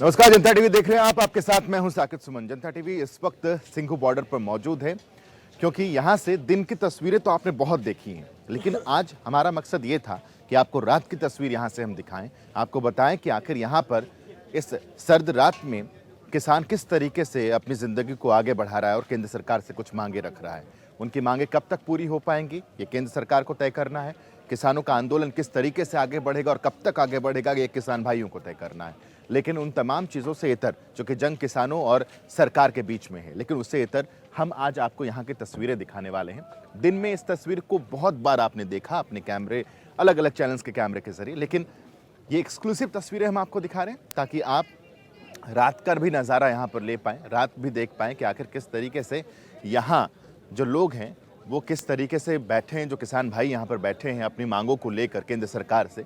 नमस्कार, जनता टीवी देख रहे हैं आप। आपके साथ मैं हूं साकिब सुमन। जनता टीवी इस वक्त सिंघू बॉर्डर पर मौजूद है क्योंकि यहां से दिन की तस्वीरें तो आपने बहुत देखी हैं, लेकिन आज हमारा मकसद ये था कि आपको रात की तस्वीर यहां से हम दिखाएं, आपको बताएं कि आखिर यहां पर इस सर्द रात में किसान किस तरीके से अपनी जिंदगी को आगे बढ़ा रहा है और केंद्र सरकार से कुछ मांगे रख रहा है। उनकी मांगे कब तक पूरी हो पाएंगी, ये केंद्र सरकार को तय करना है। किसानों का आंदोलन किस तरीके से आगे बढ़ेगा और कब तक आगे बढ़ेगा, ये किसान भाइयों को तय करना है। लेकिन उन तमाम चीज़ों से इतर, जो कि जंग किसानों और सरकार के बीच में है, लेकिन उससे इतर हम आज आपको यहाँ की तस्वीरें दिखाने वाले हैं। दिन में इस तस्वीर को बहुत बार आपने देखा अपने कैमरे, अलग अलग चैनल्स के कैमरे के जरिए, लेकिन ये एक्सक्लूसिव तस्वीरें हम आपको दिखा रहे हैं ताकि आप रात का भी नज़ारा यहाँ पर ले पाएँ, रात भी देख पाएँ कि आखिर किस तरीके से यहाँ जो लोग हैं वो किस तरीके से बैठे हैं। जो किसान भाई यहाँ पर बैठे हैं अपनी मांगों को लेकर केंद्र सरकार से,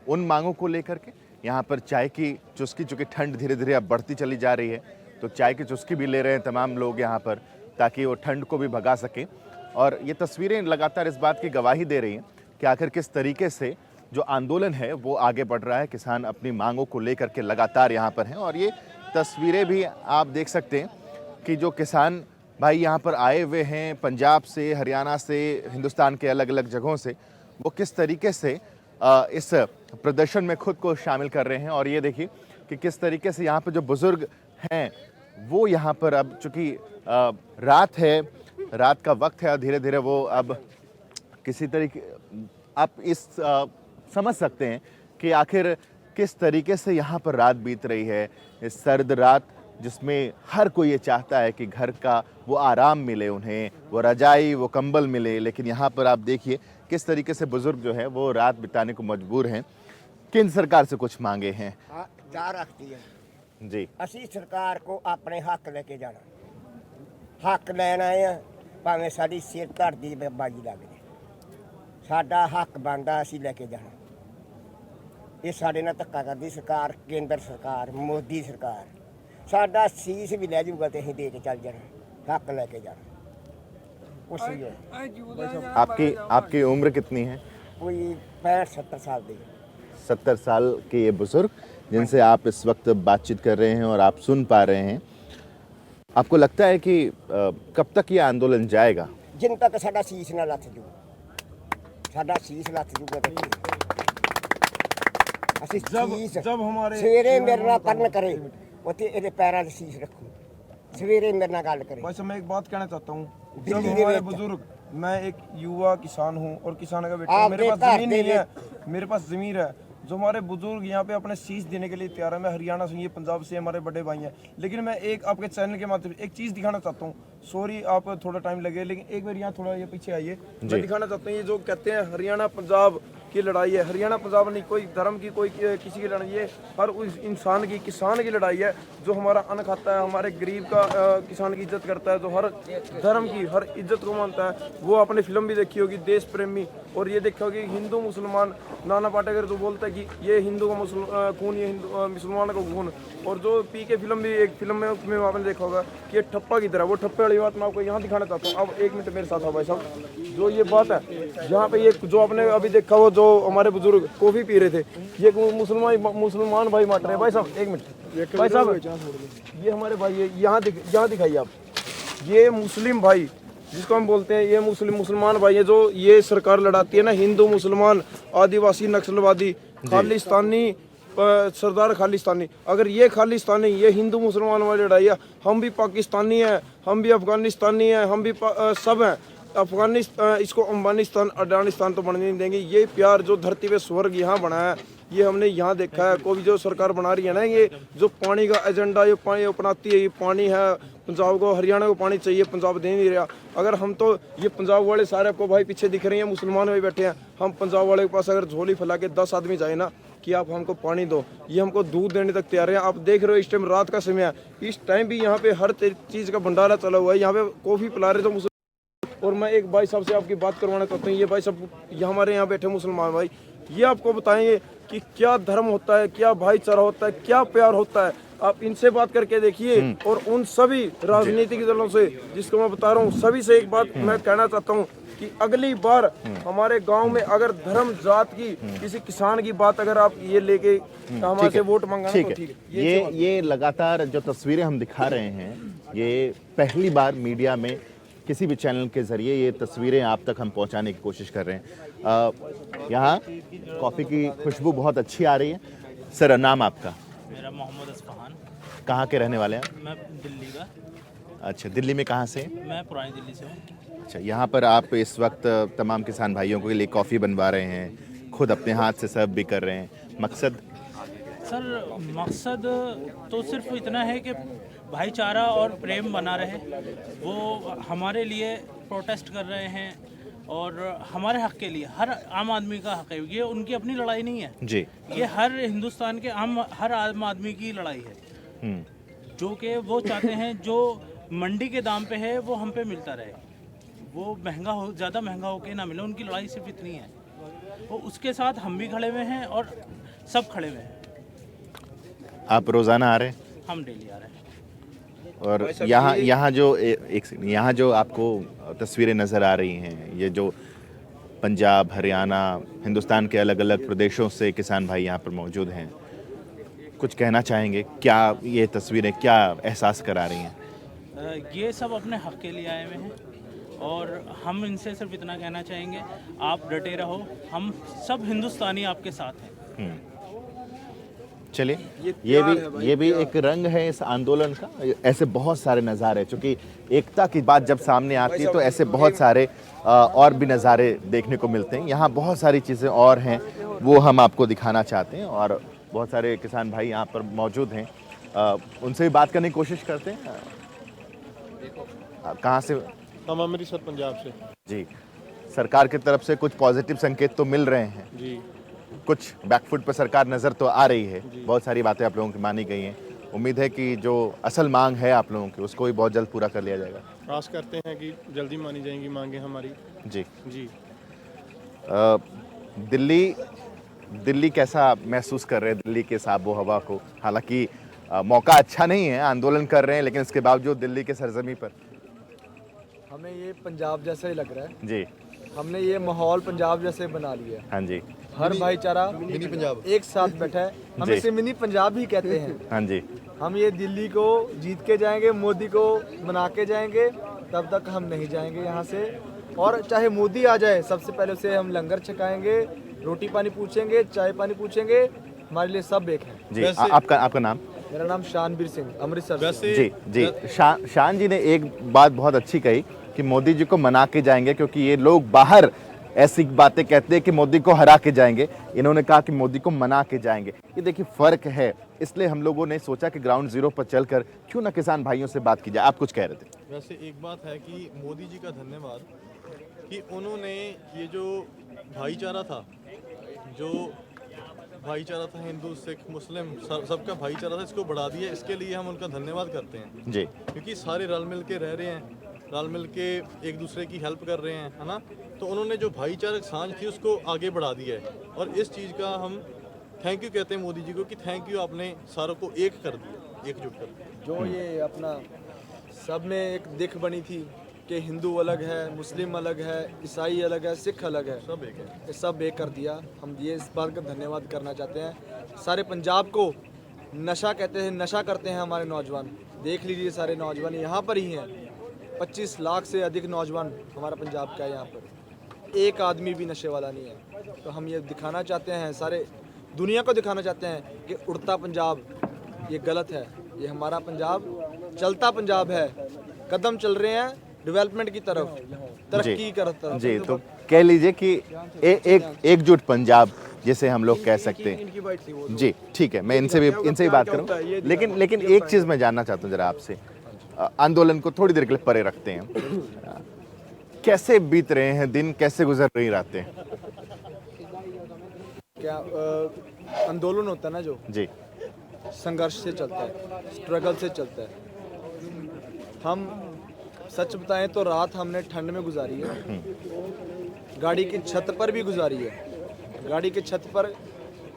उन मांगों को लेकर के यहाँ पर चाय की चुस्की, चूँकि ठंड धीरे धीरे अब बढ़ती चली जा रही है, तो चाय की चुस्की भी ले रहे हैं तमाम लोग यहाँ पर ताकि वो ठंड को भी भगा सकें। और ये तस्वीरें लगातार इस बात की गवाही दे रही हैं कि आखिर किस तरीके से जो आंदोलन है वो आगे बढ़ रहा है। किसान अपनी मांगों को लेकर के लगातार यहाँ पर हैं और ये तस्वीरें भी आप देख सकते हैं कि जो किसान भाई यहाँ पर आए हुए हैं पंजाब से, हरियाणा से, हिंदुस्तान के अलग अलग जगहों से, वो किस तरीके से इस प्रदर्शन में खुद को शामिल कर रहे हैं। और ये देखिए कि किस तरीके से यहाँ पर जो बुजुर्ग हैं वो यहाँ पर अब चूँकि रात है, रात का वक्त है और धीरे धीरे वो अब किसी तरीके आप इस समझ सकते हैं कि आखिर किस तरीके से यहाँ पर रात बीत रही है। इस सर्द रात जिसमें हर कोई ये चाहता है कि घर का वो आराम मिले, उन्हें वो रजाई, वो कंबल मिले, लेकिन यहाँ पर आप देखिए किस तरीके से बुजुर्ग जो है वो रात बिताने को मजबूर हैं। केंद्र सरकार से कुछ मांगे हैं जा रखती है जी। ਅਸੀਂ ਸਰਕਾਰ ਕੋ ਆਪਣੇ ਹੱਕ ਲੈ ਕੇ ਜਾਣਾ, ਹੱਕ ਲੈਣ ਆਏ ਆ, ਭਾਵੇਂ ਸਾਡੀ ਸਿਰ ਧੜ ਦੀ ਬਾਜੀ ਲੱਗ ਜੇ, ਸਾਡਾ ਹੱਕ ਬਣਦਾ, ਅਸੀਂ ਲੈ ਕੇ ਜਾਣਾ। ਇਹ ਸਾਡੇ ਨਾਲ ਧੱਕਾ ਕਰਦੀ ਸਰਕਾਰ, ਕੇਂਦਰ ਸਰਕਾਰ, ਮੋਦੀ ਸਰਕਾਰ। ਸਾਡਾ ਸੀਸ ਵੀ ਲੈ ਜਾਊਗਾ ਤੇ ਅਸੀਂ ਦੇ ਕੇ ਚੱਲ ਜਾਣਾ, ਹੱਕ ਲੈ ਕੇ ਜਾਣਾ। ਉਸੇ ਹੈ आपकी उम्र कितनी है? कोई 65-70 साल ਦੀ। 70 साल के ये बुजुर्ग जिनसे आप इस वक्त बातचीत कर रहे हैं और आप सुन पा रहे हैं, आपको लगता है कि कब तक ये आंदोलन जाएगा? जिन तक साडा सीस ना ਲੱਥ ਜੂ, ਸਾਡਾ ਸੀਸ ਲੱਥ ਜੂਗਾ ਤੇ ਅਸੀਂ जब हमारे ਸਵੇਰੇ ਮੇਰੇ ਨਾਲ ਕਰਨ ਕਰੇ ਉੱਥੇ ਇਹਦੇ ਪੈਰਾਂ 'ਤੇ ਸੀਸ ਰੱਖੂ, सवेरे मेरे नाल गल करे। वैसे मैं एक बात कहना चाहता हूँ, जब दिल्ली हमारे में बुजुर्ग, मैं एक युवा किसान हूँ और किसान का बेटा, मेरे पास जमीन नहीं है, मेरे पास जमीन है, जो हमारे बुजुर्ग यहाँ पे अपने शीश देने के लिए तैयार है। मैं हरियाणा से, ये पंजाब से हमारे बड़े भाई हैं, लेकिन मैं एक आपके चैनल के माध्यम से एक चीज़ दिखाना चाहता हूँ। सॉरी आप थोड़ा टाइम लगे, लेकिन एक बार यहाँ थोड़ा ये पीछे आइए, मैं दिखाना चाहता हूँ। ये जो कहते हैं हरियाणा पंजाब की लड़ाई है, हरियाणा पंजाब नहीं, कोई धर्म की, कोई किसी की लड़ाई है, हर उस इंसान की, किसान की लड़ाई है जो हमारा अन्न खाता है, हमारे गरीब का किसान की इज्जत करता है, जो हर धर्म की, हर इज्जत को मानता है। वो आपने फिल्म भी देखी होगी, देश प्रेमी, और ये देखा होगी हिंदू मुसलमान, नाना पाटेकर जो बोलता है कि ये हिंदू का खून, ये हिंदू मुसलमान का खून। और जो पी के फिल्म भी, एक फिल्म में उसमें आपने देखा होगा कि ये ठप्पा की तरह, वो ठप्पे वाली बात मैं आपको यहाँ दिखाना चाहता हूँ। अब एक मिनट मेरे साथ आओ भाई साहब, जो ये बात है यहाँ पे, ये जो आपने अभी देखा वो जो हमारे बुजुर्ग कॉफी पी रहे थे, ये मुसलमान भाई मार रहे हैं। भाई साहब एक मिनट, भाई साहब ये हमारे भाई, यहाँ दिखाइए आप, ये मुस्लिम भाई जिसको हम बोलते हैं, ये मुसलमान भाई है, जो ये सरकार लड़ाती है ना, हिंदू मुसलमान, आदिवासी, नक्सलवादी, खालिस्तानी, सरदार खालिस्तानी। अगर ये खालिस्तानी, ये हिंदू मुसलमान वाली लड़ाई है, हम भी पाकिस्तानी हैं, हम भी अफगानिस्तानी हैं, हम भी सब हैं। अफगानिस्तान, इसको अफगानिस्तान, अफगानिस्तान तो बनने नहीं देंगे। ये प्यार जो धरती पे स्वर्ग यहाँ बना है, ये हमने यहाँ देखा है। कोई जो सरकार बना रही है ना, ये जो पानी का एजेंडा, ये पानी अपनाती है, ये पानी है पंजाब को, हरियाणा को पानी चाहिए, पंजाब दे नहीं रहा। अगर हम तो, ये पंजाब वाले सारे आपको भाई पीछे दिख रहे हैं, मुसलमान भाई बैठे हैं, हम पंजाब वाले के पास अगर झोली फैला के 10 आदमी जाए ना कि आप हमको पानी दो, ये हमको दूध देने तक तैयार है। आप देख रहे हो इस टाइम रात का समय है, इस टाइम भी यहाँ पे हर चीज़ का भंडारा चला हुआ है। यहाँ पे कॉफ़ी पिला रहे थे। और मैं एक भाई साहब से आपकी बात करवाना चाहता हूँ, ये भाई साहब ये हमारे यहाँ बैठे मुसलमान भाई, ये आपको बताएंगे कि क्या धर्म होता है, क्या भाईचारा होता है, क्या प्यार होता है। आप इनसे बात करके देखिए, और उन सभी राजनीतिक दलों से, जिसको मैं बता रहा हूँ, सभी से एक बात मैं कहना चाहता हूँ कि अगली बार हमारे गांव में अगर धर्म जात की किसी किसान की बात अगर आप ये लेके हमारे ठीक से है, वोट मांगना ठीक तो है। ठीक है। ये लगातार जो तस्वीरें हम दिखा रहे हैं, ये पहली बार मीडिया में किसी भी चैनल के जरिए ये तस्वीरें आप तक हम पहुंचाने की कोशिश कर रहे हैं। यहाँ कॉफ़ी की खुशबू बहुत अच्छी आ रही है। सर, नाम आपका? मेरा मोहम्मद अस्फहान। कहाँ के रहने वाले हैं? मैं दिल्ली का। अच्छा, दिल्ली में कहाँ से? मैं पुरानी दिल्ली से हूँ। अच्छा, यहाँ पर आप इस वक्त तमाम किसान भाइयों के लिए कॉफ़ी बनवा रहे हैं, खुद अपने हाथ से सर्व भी कर रहे हैं। मकसद? सर, मकसद तो सिर्फ इतना है कि भाईचारा और प्रेम बना रहे। वो हमारे लिए प्रोटेस्ट कर रहे हैं और हमारे हक के लिए, हर आम आदमी का हक है। ये उनकी अपनी लड़ाई नहीं है जी। ये हर हिंदुस्तान के हर आम आदमी की लड़ाई है, जो कि वो चाहते हैं जो मंडी के दाम पे है वो हम पे मिलता रहे, वो महंगा हो, ज़्यादा महंगा होके ना मिले। उनकी लड़ाई सिर्फ इतनी है। वो उसके साथ हम भी खड़े हुए हैं और सब खड़े हुए हैं। आप रोज़ाना आ रहे हैं? हम डेली आ रहे हैं। और यहाँ जो आपको तस्वीरें नज़र आ रही हैं, ये जो पंजाब, हरियाणा, हिंदुस्तान के अलग अलग प्रदेशों से किसान भाई यहाँ पर मौजूद हैं, कुछ कहना चाहेंगे? क्या ये तस्वीरें क्या एहसास करा रही हैं? ये सब अपने हक के लिए आए हुए हैं और हम इनसे सिर्फ इतना कहना चाहेंगे, आप डटे रहो, हम सब हिंदुस्तानी आपके साथ हैं। चलिए, ये भी एक रंग है इस आंदोलन का। ऐसे बहुत सारे नज़ारे, चूँकि एकता की बात जब सामने आती है तो ऐसे बहुत सारे और भी नज़ारे देखने को मिलते हैं। यहाँ बहुत सारी चीज़ें और हैं, वो हम आपको दिखाना चाहते हैं और बहुत सारे किसान भाई यहाँ पर मौजूद हैं, उनसे भी बात करने की कोशिश करते हैं। कहाँ से? हम अमृतसर पंजाब से। जी, सरकार की तरफ से कुछ पॉजिटिव संकेत तो मिल रहे हैं जी, कुछ बैकफुट पर सरकार नज़र तो आ रही है, बहुत सारी बातें आप लोगों की मानी गई हैं। उम्मीद है कि जो असल मांग है आप लोगों की, उसको भी बहुत जल्द पूरा कर लिया जाएगा। आस करते हैं कि जल्दी मानी जाएंगी मांगे हमारी। जी जी, दिल्ली कैसा महसूस कर रहे हैं, दिल्ली के इस आबो हवा को? हालांकि मौका अच्छा नहीं है, आंदोलन कर रहे हैं, लेकिन इसके बावजूद दिल्ली के सरजमी पर हमें ये पंजाब जैसा ही लग रहा है। जी, हमने ये माहौल पंजाब जैसे बना लिया है। हाँ जी, हर भाईचारा मिनी पंजाब एक साथ बैठा है। हम जी। इसे मिनी पंजाब ही कहते हैं। हाँ जी, हम ये दिल्ली को जीत के जाएंगे, मोदी को मना के जाएंगे, तब तक हम नहीं जाएंगे यहाँ से। और चाहे मोदी आ जाए, सबसे पहले उसे हम लंगर छकाएंगे, रोटी पानी पूछेंगे, चाय पानी पूछेंगे। हमारे लिए सब एक है। जी। आपका नाम? मेरा नाम शानवीर सिंह, अमृतसर से। जी। शान जी ने एक बात बहुत अच्छी कही कि मोदी जी को मना के जाएंगे, क्योंकि ये लोग बाहर ऐसी बातें कहते हैं कि मोदी को हरा के जाएंगे। इन्होंने कहा कि मोदी को मना के जाएंगे। ये देखिए फर्क है, इसलिए हम लोगों ने सोचा कि ग्राउंड जीरो पर चलकर क्यों ना किसान भाइयों से बात की जाए। आप कुछ कह रहे थे? वैसे एक बात है कि मोदी जी का धन्यवाद कि उन्होंने ये जो भाईचारा था, हिंदू सिख मुस्लिम सबका भाईचारा था, इसको बढ़ा दिया। इसके लिए हम उनका धन्यवाद करते हैं जी, क्योंकि सारे रल मिल के रह रहे हैं, रल मिल के एक दूसरे की हेल्प कर रहे हैं, है ना। तो उन्होंने जो भाईचारक सांझ थी उसको आगे बढ़ा दिया है और इस चीज़ का हम थैंक यू कहते हैं मोदी जी को कि थैंक यू, आपने सारों को एक कर दिया, एकजुट कर दिया। जो ये अपना सब में एक दिख बनी थी कि हिंदू अलग है, मुस्लिम अलग है, ईसाई अलग है, सिख अलग है, सब एक है। ये सब एक कर दिया। हम ये इस बात का धन्यवाद करना चाहते हैं। सारे पंजाब को नशा कहते हैं, नशा करते हैं हमारे नौजवान। देख लीजिए, सारे नौजवान यहाँ पर ही हैं। 25 लाख से अधिक नौजवान हमारा पंजाब का है यहाँ पर, एक आदमी भी नशे वाला नहीं है। तो हम ये दिखाना चाहते हैं, सारे दुनिया को दिखाना चाहते हैं कि उड़ता पंजाब ये गलत है। ये हमारा पंजाब चलता पंजाब है, कदम चल रहे हैं डेवलपमेंट की तरफ, तरक्की की तरफ। जी, तो कह लीजिए कि एकजुट पंजाब जिसे हम लोग कह सकते हैं। जी, ठीक है, मैं इनसे भी बात करूं, लेकिन एक चीज़ मैं जानना चाहता हूं जरा आपसे। आंदोलन को थोड़ी देर के लिए परे रखते हैं, कैसे बीत रहे हैं दिन, कैसे गुजर रही रातें? क्या आंदोलन होता है ना, जो जी, संघर्ष से चलता है, स्ट्रगल से चलता है। हम सच बताएं तो रात हमने ठंड में गुजारी है, गाड़ी की छत पर भी गुजारी है। गाड़ी की छत पर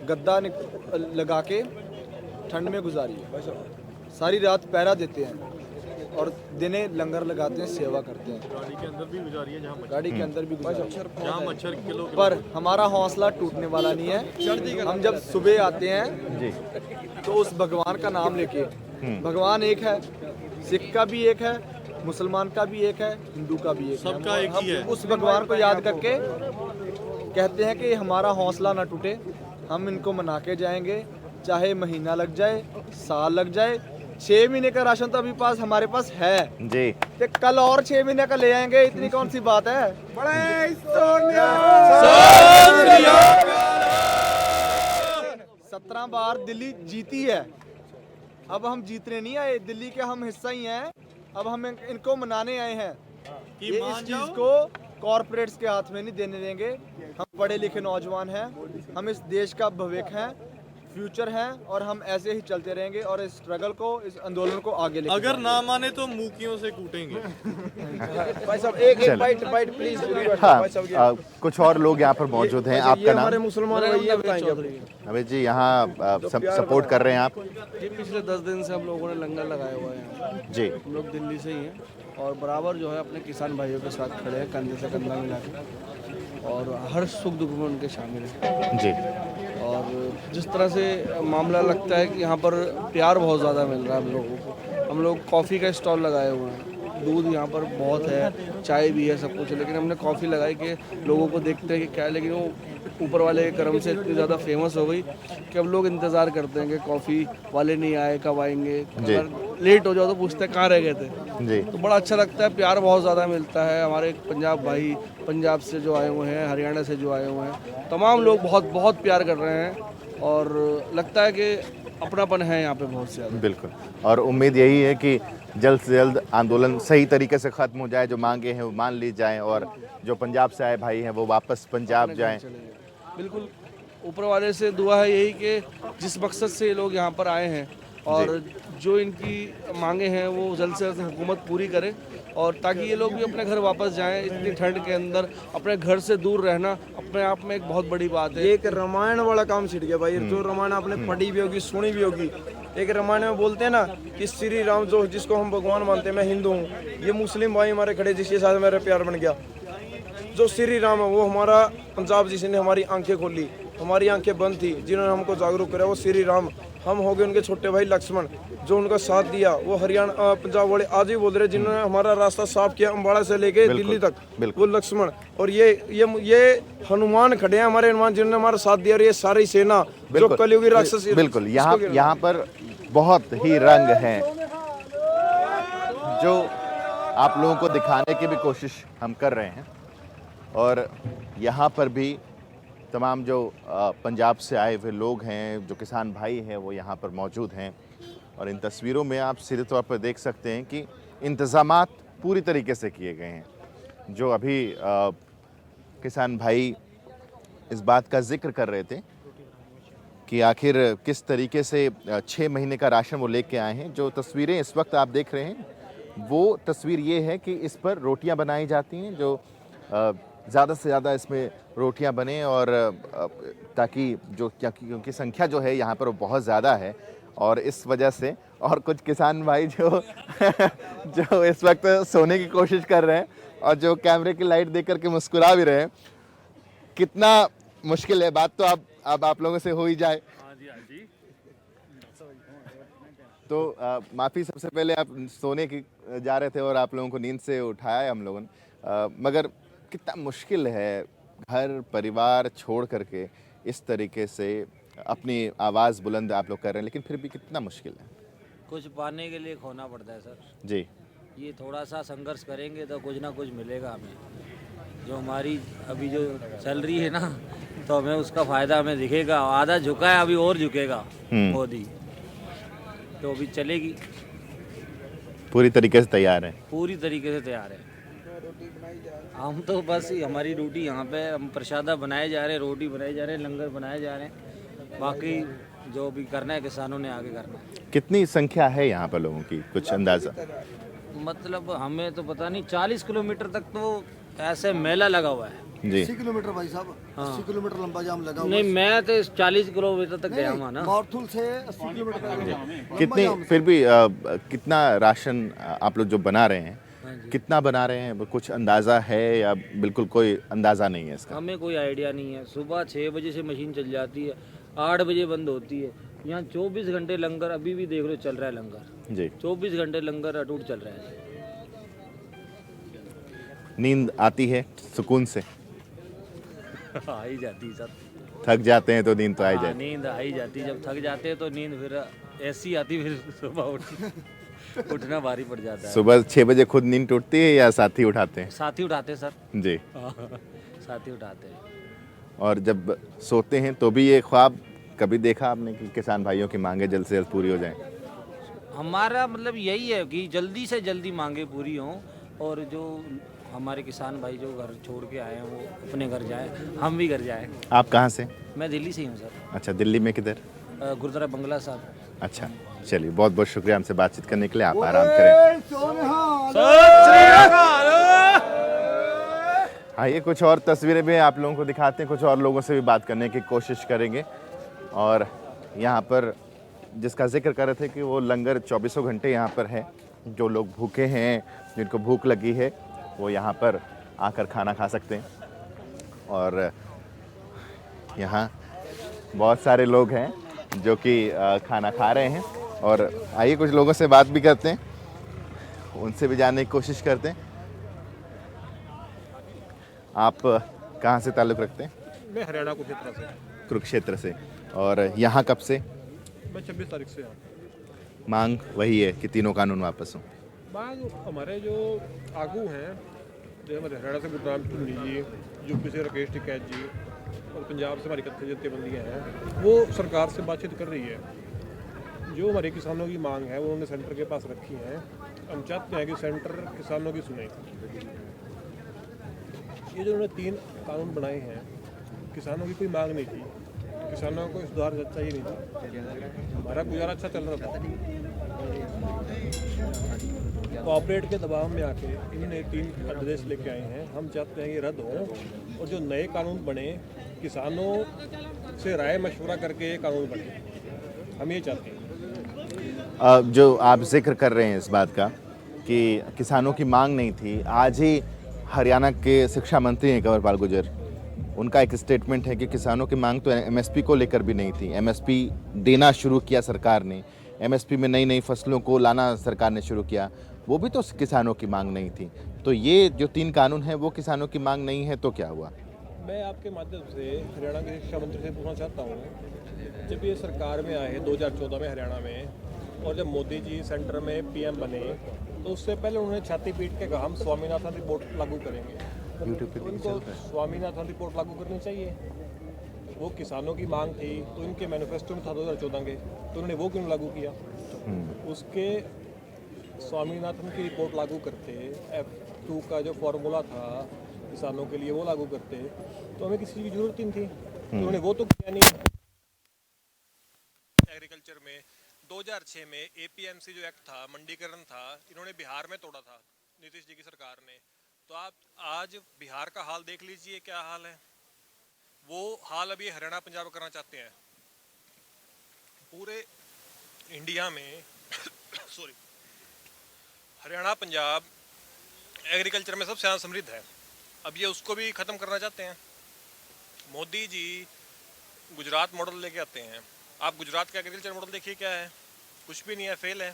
गद्दा लगा के ठंड में गुजारी है। सारी रात पहरा देते हैं। और दिने लंगर लगाते हैं, सेवा करते हैं। गाड़ी के अंदर भी गुजारी है जहाँ गाड़ी के अंदर भी गुजारा है। जहाँ मच्छर किलो पर हमारा हौसला टूटने वाला नहीं है। हम जब सुबह आते हैं जी तो उस भगवान का नाम लेके, भगवान एक है, सिख का भी एक है, मुसलमान का भी एक है, हिंदू का भी एक है। सबका एक ही है। हम उस भगवान को याद करके कहते हैं कि हमारा हौसला ना टूटे, हम इनको मना के जाएंगे, चाहे महीना लग जाए, साल लग जाए। 6 महीने का राशन तो अभी हमारे पास है, जी कि कल और 6 महीने का ले आएंगे, इतनी कौन सी बात है। 17 बार दिल्ली जीती है, अब हम जीतने नहीं आए, दिल्ली के हम हिस्सा ही हैं। अब हम इनको मनाने आए हैं कि ये मान इस चीज को कॉरपोरेट्स के हाथ में नहीं देने देंगे। हम पढ़े लिखे नौजवान हैं, हम इस देश का भविष्य हैं, फ्यूचर हैं, और हम ऐसे ही चलते रहेंगे और इस स्ट्रगल को, इस आंदोलन को आगे लेके अगर ना माने तो मुकियों से कूटेंगे। भाई साहब एक चलो। Bite please. हाँ कुछ और लोग यहाँ पर मौजूद हैं। आपका नाम? मुसलमान भाई ये बताएंगे। अबे जी यहाँ सपोर्ट कर रहे हैं आप? जी पिछले 10 दिन से हम लोगों ने लंगर लगाया हुआ है यहाँ। जी हम लोग दिल्ली से ही हैं और बराबर जो है अपने किसान भाइयों के साथ खड़े हैं, कंधे से कंधा मिला के, और हर सुख दुख में उनके शामिल हैं। जी और जिस तरह से मामला लगता है कि यहाँ पर प्यार बहुत ज़्यादा मिल रहा है हम लोगों को। हम लोग कॉफ़ी का स्टॉल लगाए हुए हैं, दूध यहाँ पर बहुत है, चाय भी है, सब कुछ है, लेकिन हमने कॉफ़ी लगाई कि लोगों को देखते हैं कि क्या है, लेकिन वो ऊपर वाले के करम से इतनी ज़्यादा फेमस हो गई कि अब लोग इंतज़ार करते हैं कि कॉफ़ी वाले नहीं आए, कब आएंगे। अगर लेट हो जाओ तो पूछते हैं कहाँ रह गए थे। जी तो बड़ा अच्छा लगता है, प्यार बहुत ज़्यादा मिलता है। हमारे पंजाब भाई, पंजाब से जो आए हुए हैं, हरियाणा से जो आए हुए हैं, तमाम लोग बहुत बहुत प्यार कर रहे हैं और लगता है कि अपनापन है यहाँ पे बहुत ज़्यादा। बिल्कुल, और उम्मीद यही है कि जल्द से जल्द आंदोलन सही तरीके से ख़त्म हो जाए, जो मांगे हैं वो मान ली जाएं, और जो पंजाब से आए भाई हैं वो वापस पंजाब जाएं। बिल्कुल, ऊपर वाले से दुआ है यही कि जिस मकसद से ये लोग यहाँ पर आए हैं और जो इनकी मांगे हैं वो जल्द से जल्द हुकूमत पूरी करे, और ताकि ये लोग भी अपने घर वापस जाएं। इतनी ठंड के अंदर अपने घर से दूर रहना अपने आप में एक बहुत बड़ी बात है। ये एक रामायण वाला काम छिड़ गया भाई। जो रामायण आपने पढ़ी भी होगी, सुनी भी होगी। एक रामायण में बोलते हैं ना कि श्री राम जो जिसको हम भगवान मानते हैं, मैं हिंदू हूँ, ये मुस्लिम भाई हमारे खड़े जिसके साथ मेरा प्यार बन गया। जो श्री राम है वो हमारा पंजाब जिसने हमारी आंखें खोली, हमारी आंखें बंद थी, जिन्होंने हमको जागरूक करा, वो श्री राम। हम हो गए उनके छोटे भाई लक्ष्मण, जो उनका साथ दिया। वो हरियाणा पंजाब वाले आज भी बोल रहे, जिन्होंने हमारा रास्ता साफ किया अम्बाड़ा से लेके दिल्ली तक, वो लक्ष्मण। और ये हनुमान खड़े हैं, हमारे हनुमान, जिन्होंने हमारा साथ दिया। और ये सारी सेना जो कलयुगी राक्षस। बिल्कुल, यहाँ पर बहुत ही रंग हैं जो आप लोगों को दिखाने की भी कोशिश हम कर रहे हैं, और यहाँ पर भी तमाम जो पंजाब से आए हुए लोग हैं, जो किसान भाई हैं, वो यहाँ पर मौजूद हैं। और इन तस्वीरों में आप सीधे तौर पर देख सकते हैं कि इंतज़ामात पूरी तरीके से किए गए हैं। जो अभी किसान भाई इस बात का जिक्र कर रहे थे कि आखिर किस तरीके से 6 महीने का राशन वो लेके आए हैं। जो तस्वीरें इस वक्त आप देख रहे हैं वो तस्वीर ये है कि इस पर रोटियां बनाई जाती हैं, जो ज़्यादा से ज़्यादा इसमें रोटियां बने, और ताकि जो क्योंकि संख्या जो है यहाँ पर वो बहुत ज़्यादा है, और इस वजह से। और कुछ किसान भाई जो जो इस वक्त सोने की कोशिश कर रहे हैं और जो कैमरे की लाइट देख करके मुस्कुरा भी रहे हैं। कितना मुश्किल है, बात तो अब आप लोगों से हो ही जाए। तो माफ़ी, सबसे पहले आप सोने की जा रहे थे और आप लोगों को नींद से उठाया है हम लोगों ने, मगर कितना मुश्किल है घर परिवार छोड़ करके इस तरीके से अपनी आवाज़ बुलंद आप लोग कर रहे हैं, लेकिन फिर भी कितना मुश्किल है। कुछ पाने के लिए खोना पड़ता है सर जी। ये थोड़ा सा संघर्ष करेंगे तो कुछ ना कुछ मिलेगा हमें। जो हमारी अभी जो सैलरी है ना, तो हमें उसका फ़ायदा हमें दिखेगा। आधा झुका है, अभी और झुकेगा मोदी, तो अभी चलेगी। पूरी तरीके से तैयार है? पूरी तरीके से तैयार है। हम तो बस हमारी रोटी यहाँ पे, हम प्रसादा बनाए जा रहे हैं, रोटी बनाए जा रहे हैं, लंगर बनाए जा रहे हैं। बाकी जो भी करना है किसानों ने आगे करना है। कितनी संख्या है यहाँ पर लोगों की, कुछ अंदाजा? मतलब हमें तो पता नहीं, 40 किलोमीटर तक तो ऐसे मेला लगा हुआ है। जी 80 किलोमीटर भाई साहब, 80 किलोमीटर लंबा जाम लगा हुआ नहीं है। मैं तो 40 किलोमीटर तक गया हूँ ना। मारुथल से 80 किलोमीटर का लंबा कितनी जाम। फिर भी कितना राशन आप लोग जो बना रहे हैं, कितना बना रहे हैं, कुछ अंदाजा है या बिल्कुल कोई अंदाजा नहीं है इसका? हमें कोई आइडिया नहीं है। सुबह 6 बजे से मशीन चल जाती है, 8 बजे बंद होती है। यहाँ 24 घंटे लंगर, अभी भी देख लो चल रहा है लंगर। जी 24 घंटे लंगर अटूट चल रहा है। नींद आती है सुकून से? आ ही जाती है सर। थक जाते हैं तो नींद तो आ ही हाँ, जाती नींद आ ही जाती है। जब थक जाते हैं तो नींद फिर ऐसी आती, फिर सुबह उठना भारी पड़ जाता है। है। सुबह 6 बजे खुद नींद टूटती है या साथी उठाते हैं? साथी उठाते हैं सर। जी। साथी उठाते हैं। और जब सोते हैं तो भी ये ख्वाब कभी देखा आपने कि किसान भाइयों की मांगे जल्द से जल्द पूरी हो जाएं? हमारा मतलब यही है कि जल्दी से जल्दी मांगे पूरी हों, और जो हमारे किसान भाई जो घर छोड़ के आए हैं वो अपने घर जाएं, हम भी घर जाएं। आप कहाँ से? मैं दिल्ली से ही हूँ सर। अच्छा, दिल्ली में किधर? गुरुद्वारा बंगला साहब। अच्छा, चलिए, बहुत बहुत शुक्रिया हमसे बातचीत करने के लिए। आप आराम करें। हाँ, ये कुछ और तस्वीरें भी आप लोगों को दिखाते हैं, कुछ और लोगों से भी बात करने की कोशिश करेंगे। और यहाँ पर जिसका जिक्र कर रहे थे कि वो लंगर 24 घंटे यहाँ पर है। जो लोग भूखे हैं, जिनको भूख लगी है, वो यहाँ पर आकर खाना खा सकते हैं। और यहाँ बहुत सारे लोग हैं जो कि खाना खा रहे हैं। और आइए कुछ लोगों से बात भी करते हैं, उनसे भी जानने की कोशिश करते हैं। आप कहाँ से ताल्लुक़ रखते हैं? मैं हरियाणा कुरुक्षेत्र से। कुरुक्षेत्र से। और यहाँ कब से? मैं 26 तारीख से यहाँ। मांग वही है कि तीनों कानून वापस हों? मांग हमारे जो आगू हैं, जो हमारे हरियाणा से गुरनाम चुन्नी जी, यूपी से राकेश टिकैत जी, और पंजाब से हमारी कत्थे जत्थेबंदियाँ हैं, वो सरकार से बातचीत कर रही है। जो हमारे किसानों की मांग है वो उन्होंने सेंटर के पास रखी है। हम चाहते हैं कि सेंटर किसानों की सुने। ये जो उन्होंने 3 कानून बनाए हैं, किसानों की कोई मांग नहीं थी, किसानों को सुधार चाहिए नहीं था। हमारा गुजारा अच्छा चल रहा था। कॉर्पोरेट के दबाव में आके इन्होंने 3 अध्यादेश लेके आए हैं। हम चाहते हैं कि रद्द हों और जो नए कानून बने, किसानों से राय मशवरा करके ये कानून बने। हम ये चाहते हैं। जो आप जिक्र कर रहे हैं इस बात का कि किसानों की मांग नहीं थी, आज ही हरियाणा के शिक्षा मंत्री हैं कंवरपाल गुर्जर, उनका एक स्टेटमेंट है कि किसानों की मांग तो एमएसपी को लेकर भी नहीं थी। एमएसपी देना शुरू किया सरकार ने, एमएसपी में नई नई फसलों को लाना सरकार ने शुरू किया, वो भी तो किसानों की मांग नहीं थी। तो ये जो 3 कानून हैं वो किसानों की मांग नहीं है तो क्या हुआ? मैं आपके माध्यम से हरियाणा के शिक्षा मंत्री से पूछना चाहता हूँ, जब ये सरकार में आए 2014 में हरियाणा में, और जब मोदी जी सेंटर में पीएम बने, तो उससे पहले उन्होंने छाती पीट के कहा हम स्वामीनाथन रिपोर्ट लागू करेंगे। तो उनको स्वामीनाथन रिपोर्ट लागू करनी चाहिए। वो किसानों की मांग थी, तो इनके मैनिफेस्टो में था 2014 के, तो उन्होंने वो क्यों लागू किया? उसके स्वामीनाथन की रिपोर्ट लागू करते, F2 का जो फॉर्मूला था किसानों के लिए वो लागू करते, तो हमें किसी की जरूरत ही नहीं थी। तो उन्होंने वो तो किया नहीं। एग्रीकल्चर में 2006 में APMC जो एक्ट था, मंडीकरण था, इन्होंने बिहार में तोड़ा था नीतीश जी की सरकार ने। तो आप आज बिहार का हाल देख लीजिए क्या हाल है। वो हाल अभी हरियाणा पंजाब करना चाहते हैं। पूरे इंडिया में सॉरी, हरियाणा पंजाब एग्रीकल्चर में सबसे समृद्ध है। अब ये उसको भी ख़त्म करना चाहते हैं। मोदी जी गुजरात मॉडल लेके आते हैं। आप गुजरात का एग्रीकल्चर मॉडल देखिए क्या है, कुछ भी नहीं है, फेल है।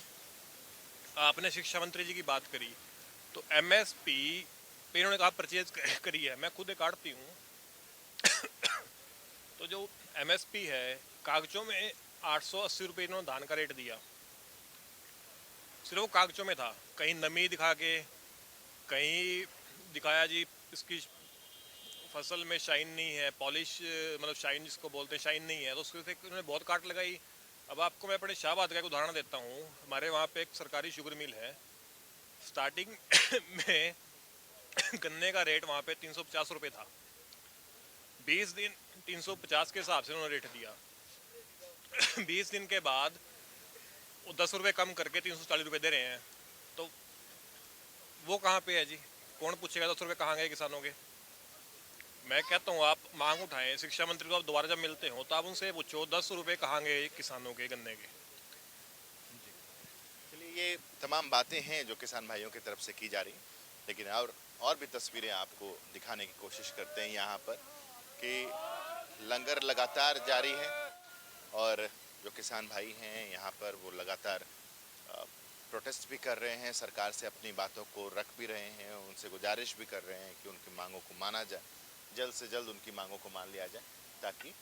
आपने शिक्षा मंत्री जी की बात करी, तो MSP पे इन्होंने कहा परचेज करी है। मैं खुद एक आड़ती हूँ तो जो MSP है, कागजों में 880 रुपये इन्होंने धान का रेट दिया, सिर्फ वो कागजों में था। कहीं नमी दिखा के, कहीं दिखाया जी इसकी फसल में शाइन नहीं है, पॉलिश मतलब शाइन जिसको बोलते हैं शाइन नहीं है, तो उसके उन्होंने बहुत काट लगाई। अब आपको मैं अपने शाहबाद का एक उदाहरण देता हूँ। हमारे वहाँ पे एक सरकारी शुगर मिल है। स्टार्टिंग में गन्ने का रेट वहाँ पे 350 रुपये था। 20 दिन 350 के हिसाब से उन्होंने रेट दिया। 20 दिन के बाद वो 10 रुपये कम करके 340 रुपये दे रहे हैं। तो वो कहाँ पे है जी? कौन पूछेगा 10 रुपये कहाँ गए किसानों के? मैं कहता हूँ आप मांग उठाएं, शिक्षा मंत्री को आप दोबारा जब मिलते हो तो आप उनसे पूछो 10 रुपए कहाँ गए किसानों के गन्ने के। चलिए, ये तमाम बातें हैं जो किसान भाइयों की तरफ से की जा रही, लेकिन और भी तस्वीरें आपको दिखाने की कोशिश करते हैं यहाँ पर कि लंगर लगातार जारी है और जो किसान भाई हैं यहाँ पर वो लगातार प्रोटेस्ट भी कर रहे हैं, सरकार से अपनी बातों को रख भी रहे हैं, उनसे गुजारिश भी कर रहे हैं कि उनकी मांगों को माना जाए, जल्द से जल्द उनकी मांगों को मान लिया जाए ताकि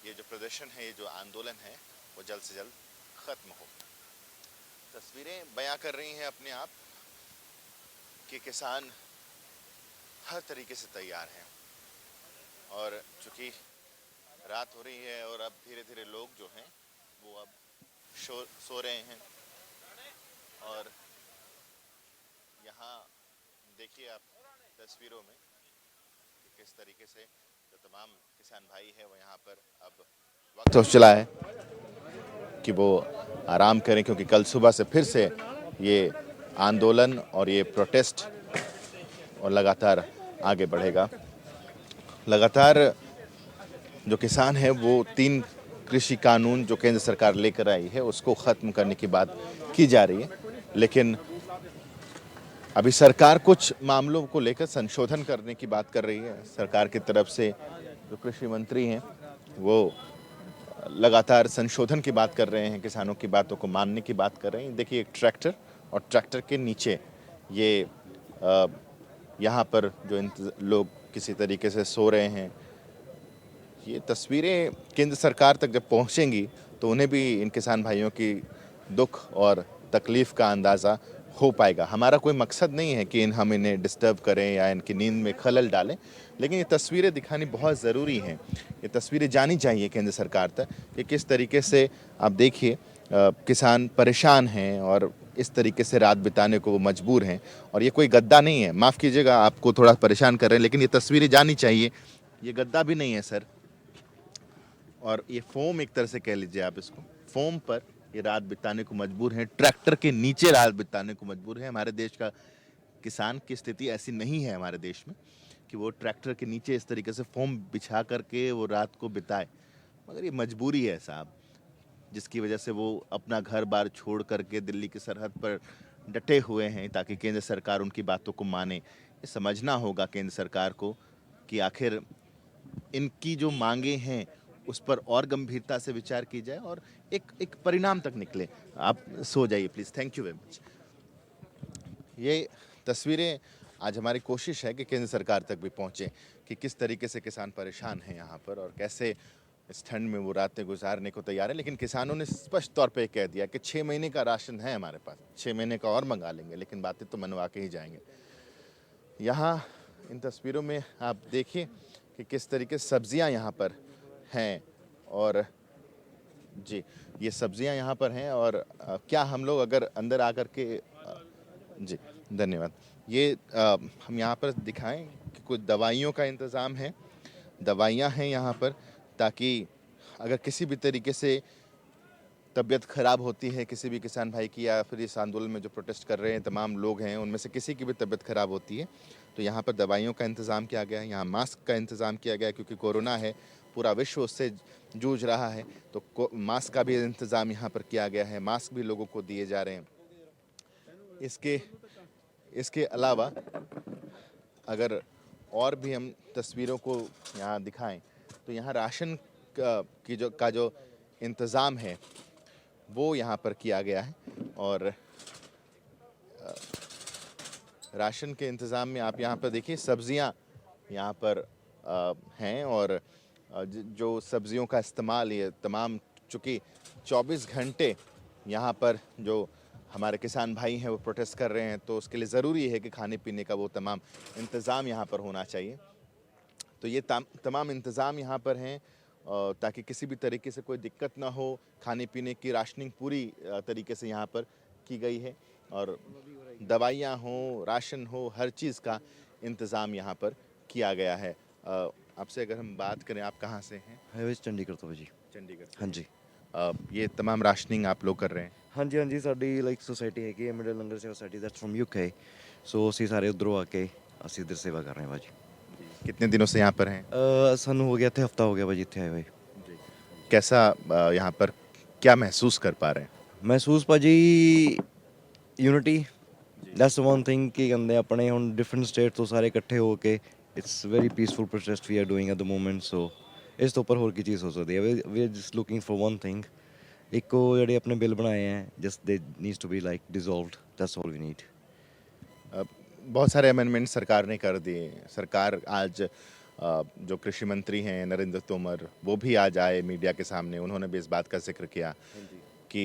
ये जो प्रदर्शन है, ये जो आंदोलन है, वो जल्द से जल्द ख़त्म हो। तस्वीरें बयां कर रही हैं अपने आप कि किसान हर तरीके से तैयार हैं और चूँकि रात हो रही है और अब धीरे धीरे लोग जो हैं वो अब सो रहे हैं और यहाँ देखिए आप तस्वीरों में कि किस तरीके से जो तमाम किसान भाई है वो यहाँ पर अब वक्त हो चला है कि वो आराम करें, क्योंकि कल सुबह से फिर से ये आंदोलन और ये प्रोटेस्ट और लगातार आगे बढ़ेगा। लगातार जो किसान है वो 3 कृषि कानून जो केंद्र सरकार लेकर आई है उसको ख़त्म करने की बात की जा रही है, लेकिन अभी सरकार कुछ मामलों को लेकर संशोधन करने की बात कर रही है। सरकार की तरफ से जो कृषि मंत्री हैं वो लगातार संशोधन की बात कर रहे हैं, किसानों की बातों को मानने की बात कर रहे हैं। देखिए, एक ट्रैक्टर और ट्रैक्टर के नीचे ये यहाँ पर जो लोग किसी तरीके से सो रहे हैं, ये तस्वीरें केंद्र सरकार तक जब पहुँचेंगी तो उन्हें भी इन किसान भाइयों की दुख और तकलीफ़ का अंदाज़ा हो पाएगा। हमारा कोई मकसद नहीं है कि हम इन्हें डिस्टर्ब करें या इनकी नींद में खलल डालें, लेकिन ये तस्वीरें दिखानी बहुत ज़रूरी हैं। ये तस्वीरें जानी चाहिए केंद्र सरकार तक कि किस तरीके से आप देखिए किसान परेशान हैं और इस तरीके से रात बिताने को वो मजबूर हैं। और ये कोई गद्दा नहीं है, माफ़ कीजिएगा आपको थोड़ा परेशान कर रहे हैं, लेकिन ये तस्वीरें जानी चाहिए। ये गद्दा भी नहीं है सर, और ये फोम एक तरह से कह लीजिए आप इसको, फोम पर ये रात बिताने को मजबूर हैं, ट्रैक्टर के नीचे रात बिताने को मजबूर है। हमारे देश का किसान की स्थिति ऐसी नहीं है हमारे देश में कि वो ट्रैक्टर के नीचे इस तरीके से फोम बिछा करके वो रात को बिताए, मगर ये मजबूरी है साहब, जिसकी वजह से वो अपना घर बार छोड़ करके दिल्ली की सरहद पर डटे हुए हैं ताकि केंद्र सरकार उनकी बातों को माने। ये समझना होगा केंद्र सरकार को कि आखिर इनकी जो मांगे हैं उस पर और गंभीरता से विचार की जाए और एक परिणाम तक निकले। आप सो जाइए please, thank you very much. ये तस्वीरें आज हमारी कोशिश है कि केंद्र सरकार तक भी पहुँचे कि किस तरीके से किसान परेशान हैं यहाँ पर और कैसे इस ठंड में वो रातें गुजारने को तैयार है। लेकिन किसानों ने स्पष्ट तौर पे कह दिया कि 6 महीने का राशन है हमारे पास, 6 महीने का और मंगा लेंगे, लेकिन बातें तो मनवा के ही जाएंगे। यहाँ इन तस्वीरों में आप देखिए कि किस तरीके से सब्जियाँ यहाँ पर हैं और जी ये सब्जियां यहाँ पर हैं और क्या हम लोग अगर अंदर आकर के जी धन्यवाद, ये हम यहाँ पर दिखाएं कि कुछ दवाइयों का इंतज़ाम है, दवाइयाँ हैं यहाँ पर ताकि अगर किसी भी तरीके से तबीयत ख़राब होती है किसी भी किसान भाई की या फिर इस आंदोलन में जो प्रोटेस्ट कर रहे हैं तमाम लोग हैं उनमें से किसी की भी तबीयत ख़राब होती है तो यहाँ पर दवाइयों का इंतज़ाम किया गया है। यहाँ मास्क का इंतज़ाम किया गया है क्योंकि कोरोना है, पूरा विश्व उससे जूझ रहा है, तो मास्क का भी इंतज़ाम यहाँ पर किया गया है, मास्क भी लोगों को दिए जा रहे हैं। इसके अलावा अगर और भी हम तस्वीरों को यहाँ दिखाएं तो यहाँ राशन का जो इंतज़ाम है वो यहाँ पर किया गया है और राशन के इंतज़ाम में आप यहाँ पर देखिए सब्ज़ियाँ यहाँ पर हैं और जो सब्ज़ियों का इस्तेमाल ये तमाम चूँकि 24 घंटे यहाँ पर जो हमारे किसान भाई हैं वो प्रोटेस्ट कर रहे हैं तो उसके लिए ज़रूरी है कि खाने पीने का वो तमाम इंतज़ाम यहाँ पर होना चाहिए। तो ये तमाम इंतज़ाम यहाँ पर हैं ताकि किसी भी तरीके से कोई दिक्कत ना हो। खाने पीने की राशनिंग पूरी तरीके से यहाँ पर की गई है और दवाइयाँ हों, राशन हो, हर चीज़ का इंतज़ाम यहाँ पर किया गया है। आपसे अगर हम बात करें, आप कहाँ से हैं? है चंडीगढ़ तो जी। चंडीगढ़। हाँ जी। ये तमाम राशनिंग आप लोग कर रहे हैं? हाँ जी ਸਾਡੀ ਲਾਈਕ ਸੋਸਾਇਟੀ ਹੈਗੀ ਹੈ ਮਿਡਲ ਲੰਗਰ ਸੇਵਾ ਸੋਸਾਇਟੀ ਦੈਟਸ ਫਰਮ UK ਸੋ ਅਸੀਂ ਸਾਰੇ ਉਧਰੋਂ ਆ ਕੇ ਅਸੀਂ ਇਧਰ ਸੇਵਾ ਕਰ ਰਹੇ ਹਾਂ ਬਾਜੀ। कितने दिनों से यहाँ पर हैं? ਸਾਨੂੰ ਹੋ ਗਿਆ ਇੱਥੇ ਹਫਤਾ ਹੋ ਗਿਆ ਭਾਜੀ ਇੱਥੇ ਆਏ ਹੋਏ। कैसा यहाँ पर क्या महसूस कर पा रहे हैं? ਮਹਿਸੂਸ ਭਾਜੀ ਯੂਨਿਟੀ ਦੈਟਸ ਵਨ ਥਿੰਗ ਕਿ ਕਹਿੰਦੇ ਆਪਣੇ ਹੁਣ ਡਿਫਰੈਂਟ ਸਟੇਟ ਤੋਂ ਸਾਰੇ ਇਕੱਠੇ ਹੋ ਕੇ it's very peaceful protest we are doing at the moment so ਇਸ ਤੋਂ ਉੱਪਰ ਹੋਰ ਕੀ ਚੀਜ਼ ਹੋ ਸਕਦੀ ਹੈ we are just looking for one thing ਇੱਕੋ ਜਿਹੜੇ ਆਪਣੇ ਬਿੱਲ ਬਣਾਏ ਹੈ just they needs to be like dissolved that's all we need. बहुत सारे अमेंडमेंट सरकार ने कर दिए। सरकार आज जो कृषि मंत्री हैं नरेंद्र तोमर वो भी आज आए मीडिया के सामने, उन्होंने भी इस बात का जिक्र किया कि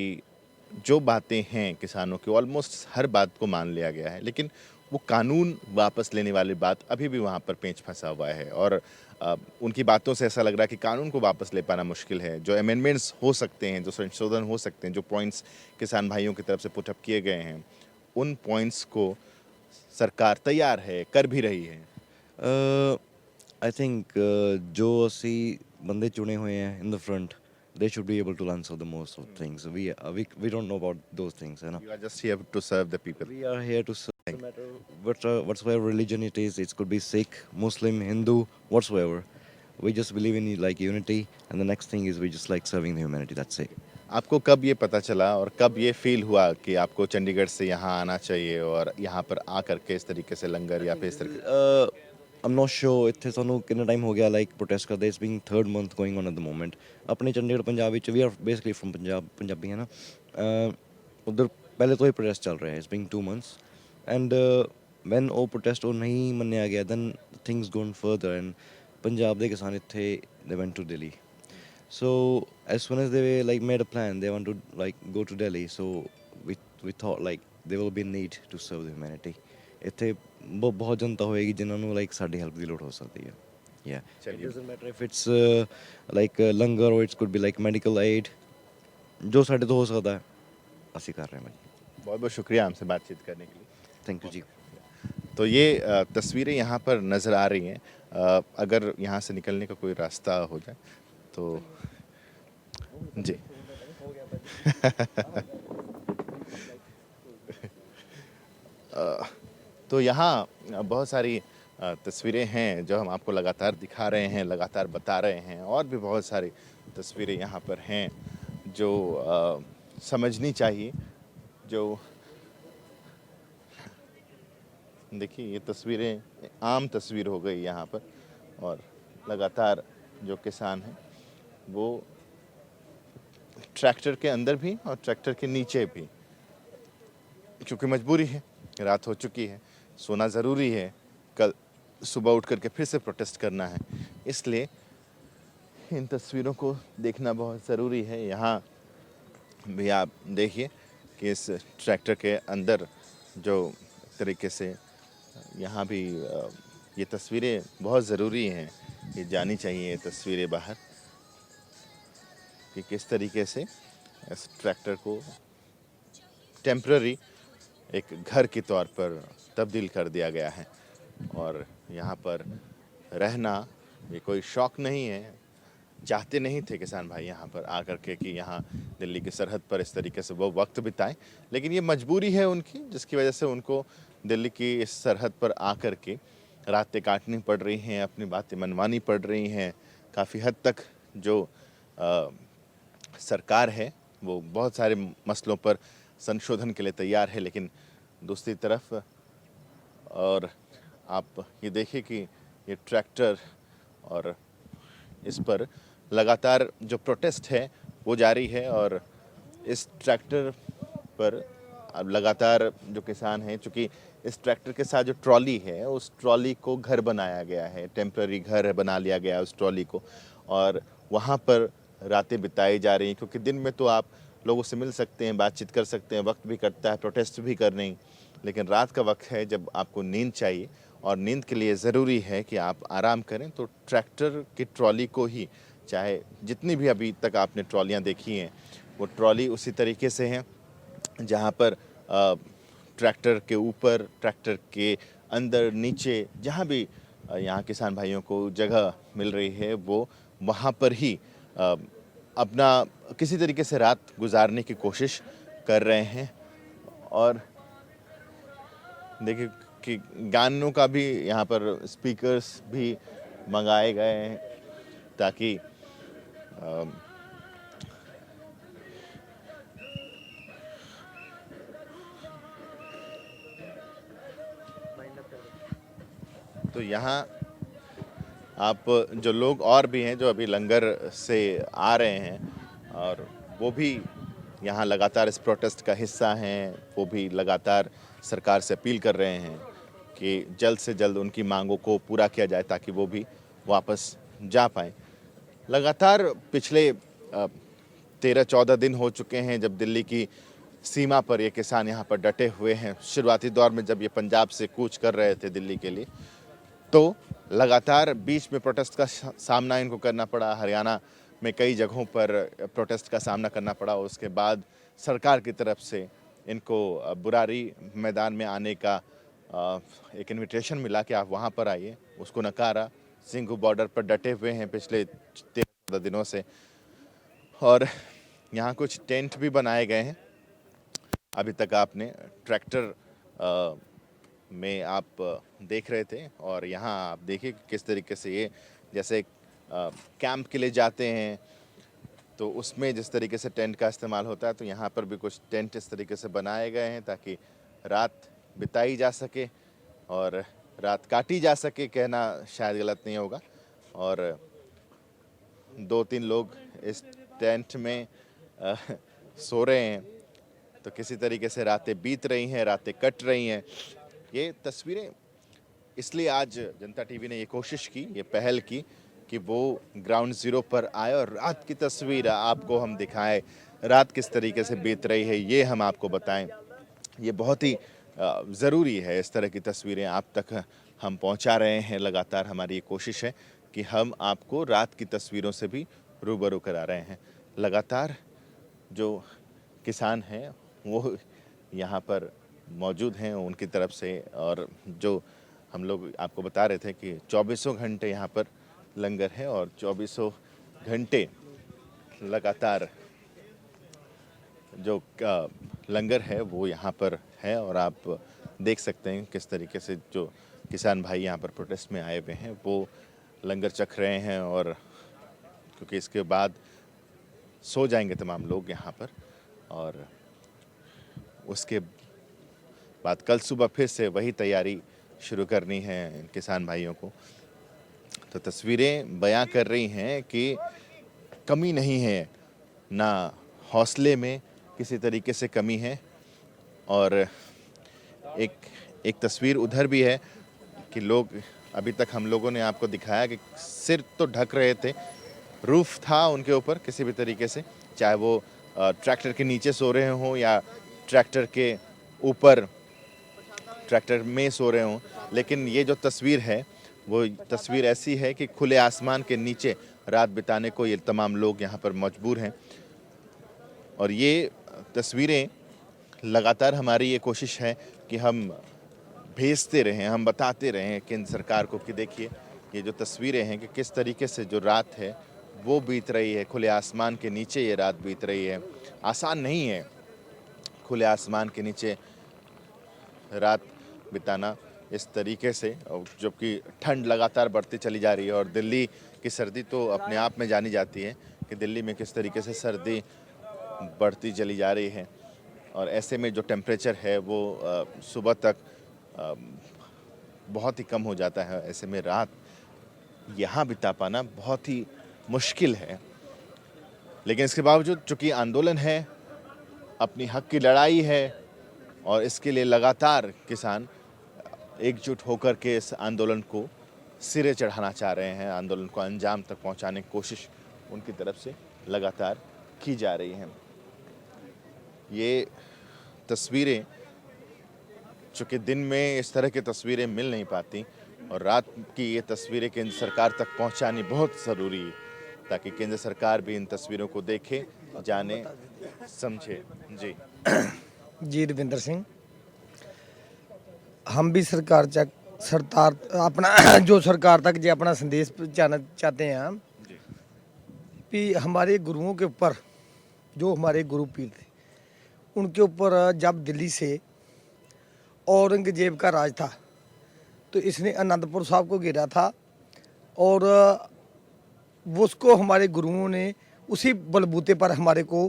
जो बातें हैं किसानों की ऑलमोस्ट हर बात को मान लिया गया है, लेकिन वो कानून वापस लेने वाली बात अभी भी वहाँ पर पेंच फंसा हुआ है। और उनकी बातों से ऐसा लग रहा है कि कानून को वापस ले पाना मुश्किल है। जो अमेंडमेंट्स हो सकते हैं, जो संशोधन हो सकते हैं, जो पॉइंट्स किसान भाइयों की तरफ से पुटअप किए गए हैं, उन पॉइंट्स को सरकार तैयार है, कर भी रही है। आई थिंक जो ਅਸੀਂ ਬੰਦੇ ਚੁਣੇ ਹੋਏ ਹੈ ਇਨ ਦ front they should be able to answer the most of things. We don't know about those things, you know. You are just here to serve the people. We are here to serve no matter whatsoever religion it is. It could be Sikh, Muslim, Hindu, whatsoever. We just believe in like unity, and the next thing is we just like serving the humanity. That's it. आपको कब ये पता चला और कब ये feel हुआ कि आपको चंडीगढ़ से यहाँ आना चाहिए और यहाँ पर आकर के इस तरीके से लंगर या फिर इस तरीके I'm not sure ਇੱਥੇ ਸਾਨੂੰ ਕਿੰਨਾ ਟਾਈਮ ਹੋ ਗਿਆ ਲਾਈਕ ਪ੍ਰੋਟੈਸਟ ਕਰਦੇ it's being 3rd month going on at the moment। ਆਪਣੇ ਚੰਡੀਗੜ੍ਹ ਪੰਜਾਬ ਵਿੱਚ we are basically from Punjab Punjabi ਹੈ ਨਾ ਉਧਰ ਪਹਿਲੇ ਤੋਂ ਹੀ ਪ੍ਰੋਟੈਸਟ ਚੱਲ ਰਿਹਾ ਹੈ it's being 2 months and when ਉਹ ਪ੍ਰੋਟੈਸਟ ਉਹ ਨਹੀਂ ਮੰਨਿਆ ਗਿਆ then things gone further and Punjab ਦੇ ਕਿਸਾਨ ਇੱਥੇ ਦੇ went to Delhi so as soon as they like made a plan they want to like go to Delhi so we thought like there will be need to serve the humanity ਇੱਥੇ ਬਹੁਤ ਜਨਤਾ ਹੋਏਗੀ ਜਿਨ੍ਹਾਂ ਨੂੰ like ਸਾਡੀ help ਦੀ ਲੋੜ ਹੋ ਸਕਦੀ ਹੈ yeah it doesn't matter if it's like langar or it could be like medical aid ਜੋ ਸਾਡੇ ਤੋਂ ਹੋ ਸਕਦਾ ਹੈ ਅਸੀਂ ਕਰ ਰਹੇ ਹਾਂ बहुत बहुत शुक्रिया हमसे बातचीत करने के लिए। थैंक यू जी। तो ये तस्वीरें यहाँ पर नज़र आ रही हैं। अगर यहाँ से निकलने का कोई रास्ता हो जाए तो जी तो यहाँ बहुत सारी तस्वीरें हैं जो हम आपको लगातार दिखा रहे हैं, लगातार बता रहे हैं, और भी बहुत सारी तस्वीरें यहाँ पर हैं जो समझनी चाहिए। जो देखिए ये तस्वीरें आम तस्वीर हो गई यहाँ पर, और लगातार जो किसान हैं वो ट्रैक्टर के अंदर भी और ट्रैक्टर के नीचे भी, क्योंकि मजबूरी है, रात हो चुकी है, सोना ज़रूरी है, कल सुबह उठ करके फिर से प्रोटेस्ट करना है, इसलिए इन तस्वीरों को देखना बहुत ज़रूरी है। यहाँ भी आप देखिए कि इस ट्रैक्टर के अंदर जो तरीके से यहाँ भी ये तस्वीरें बहुत ज़रूरी हैं, ये जानी चाहिए ये तस्वीरें बाहर कि किस तरीके से इस ट्रैक्टर को टेम्पररी एक घर के तौर पर तब्दील कर दिया गया है। और यहाँ पर रहना ये कोई शौक़ नहीं है, चाहते नहीं थे किसान भाई यहाँ पर आकर के कि यहाँ दिल्ली की सरहद पर इस तरीके से वो वक्त बिताएं, लेकिन ये मजबूरी है उनकी, जिसकी वजह से उनको दिल्ली की इस सरहद पर आकर के रातें काटनी पड़ रही हैं, अपनी बातें मनवानी पड़ रही हैं। काफ़ी हद तक जो सरकार है वो बहुत सारे मसलों पर संशोधन के लिए तैयार है, लेकिन दूसरी तरफ और आप ये देखिए कि ये ट्रैक्टर और इस पर लगातार जो प्रोटेस्ट है वो जारी है। और इस ट्रैक्टर पर अब लगातार जो किसान हैं, चूँकि इस ट्रैक्टर के साथ जो ट्रॉली है उस ट्रॉली को घर बनाया गया है, टेम्पररी घर बना लिया गया है उस ट्रॉली को, और वहाँ पर रातें बिताई जा रही हैं, क्योंकि दिन में तो आप लोगों से मिल सकते हैं, बातचीत कर सकते हैं, वक्त भी कटता है, प्रोटेस्ट भी कर रही, लेकिन रात का वक्त है जब आपको नींद चाहिए, और नींद के लिए ज़रूरी है कि आप आराम करें। तो ट्रैक्टर की ट्रॉली को ही, चाहे जितनी भी अभी तक आपने ट्रॉलियाँ देखी हैं वो ट्रॉली उसी तरीके से हैं जहाँ पर ट्रैक्टर के ऊपर, ट्रैक्टर के अंदर, नीचे, जहाँ भी यहाँ किसान भाइयों को जगह मिल रही है वो वहाँ पर ही अपना किसी तरीके से रात गुजारने की कोशिश कर रहे हैं। और देखिए कि गानों का भी यहाँ पर स्पीकर्स भी मंगाए गए हैं ताकि तो यहाँ आप जो लोग और भी हैं जो अभी लंगर से आ रहे हैं और वो भी यहाँ लगातार इस प्रोटेस्ट का हिस्सा हैं, वो भी लगातार सरकार से अपील कर रहे हैं कि जल्द से जल्द उनकी मांगों को पूरा किया जाए ताकि वो भी वापस जा पाएँ। लगातार पिछले 13-14 दिन हो चुके हैं जब दिल्ली की सीमा पर ये किसान यहाँ पर डटे हुए हैं। शुरुआती दौर में जब ये पंजाब से कूच कर रहे थे दिल्ली के लिए तो लगातार बीच में प्रोटेस्ट का सामना इनको करना पड़ा। हरियाणा में कई जगहों पर प्रोटेस्ट का सामना करना पड़ा। उसके बाद सरकार की तरफ से इनको बुरारी मैदान में आने का एक इनविटेशन मिला कि आप वहाँ पर आइए, उसको नकारा। सिंघू बॉर्डर पर डटे हुए हैं पिछले 13 दिनों से और यहाँ कुछ टेंट भी बनाए गए हैं। अभी तक आपने ट्रैक्टर में आप देख रहे थे और यहाँ आप देखिए किस तरीके से ये जैसे कैंप के लिए जाते हैं तो उसमें जिस तरीके से टेंट का इस्तेमाल होता है तो यहाँ पर भी कुछ टेंट इस तरीके से बनाए गए हैं ताकि रात बिताई जा सके और रात काटी जा सके, कहना शायद गलत नहीं होगा। और 2-3 लोग इस टेंट में सो रहे हैं तो किसी तरीके से रातें बीत रही हैं, रातें कट रही हैं। ये तस्वीरें इसलिए आज जनता टीवी ने ये कोशिश की, ये पहल की कि वो ग्राउंड ज़ीरो पर आए और रात की तस्वीर आपको हम दिखाएं, रात किस तरीके से बीत रही है ये हम आपको बताएं। ये बहुत ही ज़रूरी है, इस तरह की तस्वीरें आप तक हम पहुंचा रहे हैं। लगातार हमारी ये कोशिश है कि हम आपको रात की तस्वीरों से भी रूबरू करा रहे हैं। लगातार जो किसान हैं वो यहाँ पर मौजूद हैं उनकी तरफ से, और जो हम लोग आपको बता रहे थे कि 24 घंटे यहाँ पर लंगर है और 24 घंटे लगातार जो लंगर है वो यहाँ पर है। और आप देख सकते हैं किस तरीके से जो किसान भाई यहाँ पर प्रोटेस्ट में आए हुए हैं वो लंगर चख रहे हैं, और क्योंकि इसके बाद सो जाएंगे तमाम लोग यहाँ पर और उसके बाद कल सुबह फिर से वही तैयारी शुरू करनी है किसान भाइयों को। तो तस्वीरें बयां कर रही हैं कि कमी नहीं है, ना हौसले में किसी तरीके से कमी है। और एक तस्वीर उधर भी है कि लोग, अभी तक हम लोगों ने आपको दिखाया कि सिर तो ढक रहे थे, रूफ था उनके ऊपर किसी भी तरीके से, चाहे वो ट्रैक्टर के नीचे सो रहे हों या ट्रैक्टर के ऊपर ट्रैक्टर में सो रहे हों। लेकिन ये जो तस्वीर है वो तस्वीर ऐसी है कि खुले आसमान के नीचे रात बिताने को ये तमाम लोग यहाँ पर मजबूर हैं। और ये तस्वीरें लगातार हमारी ये कोशिश है कि हम भेजते रहें, हम बताते रहें केंद्र सरकार को कि देखिए ये जो तस्वीरें हैं कि किस तरीके से जो रात है वो बीत रही है, खुले आसमान के नीचे ये रात बीत रही है। आसान नहीं है खुले आसमान के नीचे रात बिताना इस तरीके से, जबकि ठंड लगातार बढ़ती चली जा रही है। और दिल्ली की सर्दी तो अपने आप में जानी जाती है कि दिल्ली में किस तरीके से सर्दी बढ़ती चली जा रही है। और ऐसे में जो टेम्परेचर है वो सुबह तक बहुत ही कम हो जाता है। ऐसे में रात यहाँ बिता पाना बहुत ही मुश्किल है। लेकिन इसके बावजूद चूँकि आंदोलन है, अपनी हक की लड़ाई है, और इसके लिए लगातार किसान एकजुट होकर के इस आंदोलन को सिरे चढ़ाना चाह रहे हैं। आंदोलन को अंजाम तक पहुंचाने की कोशिश उनकी तरफ से लगातार की जा रही है। ये तस्वीरें चूँकि दिन में इस तरह की तस्वीरें मिल नहीं पाती, और रात की ये तस्वीरें केंद्र सरकार तक पहुंचानी बहुत ज़रूरी है ताकि केंद्र सरकार भी इन तस्वीरों को देखे, जाने, समझे। जी रविंदर सिंह, हम भी सरकार अपना जो सरकार तक जो अपना संदेश पहुँचाना चाहते हैं कि हमारे गुरुओं के ऊपर, जो हमारे गुरु पीर थे, उनके ऊपर जब दिल्ली से औरंगजेब का राज था तो इसने आनंदपुर साहब को घेरा था और उसको हमारे गुरुओं ने उसी बलबूते पर हमारे को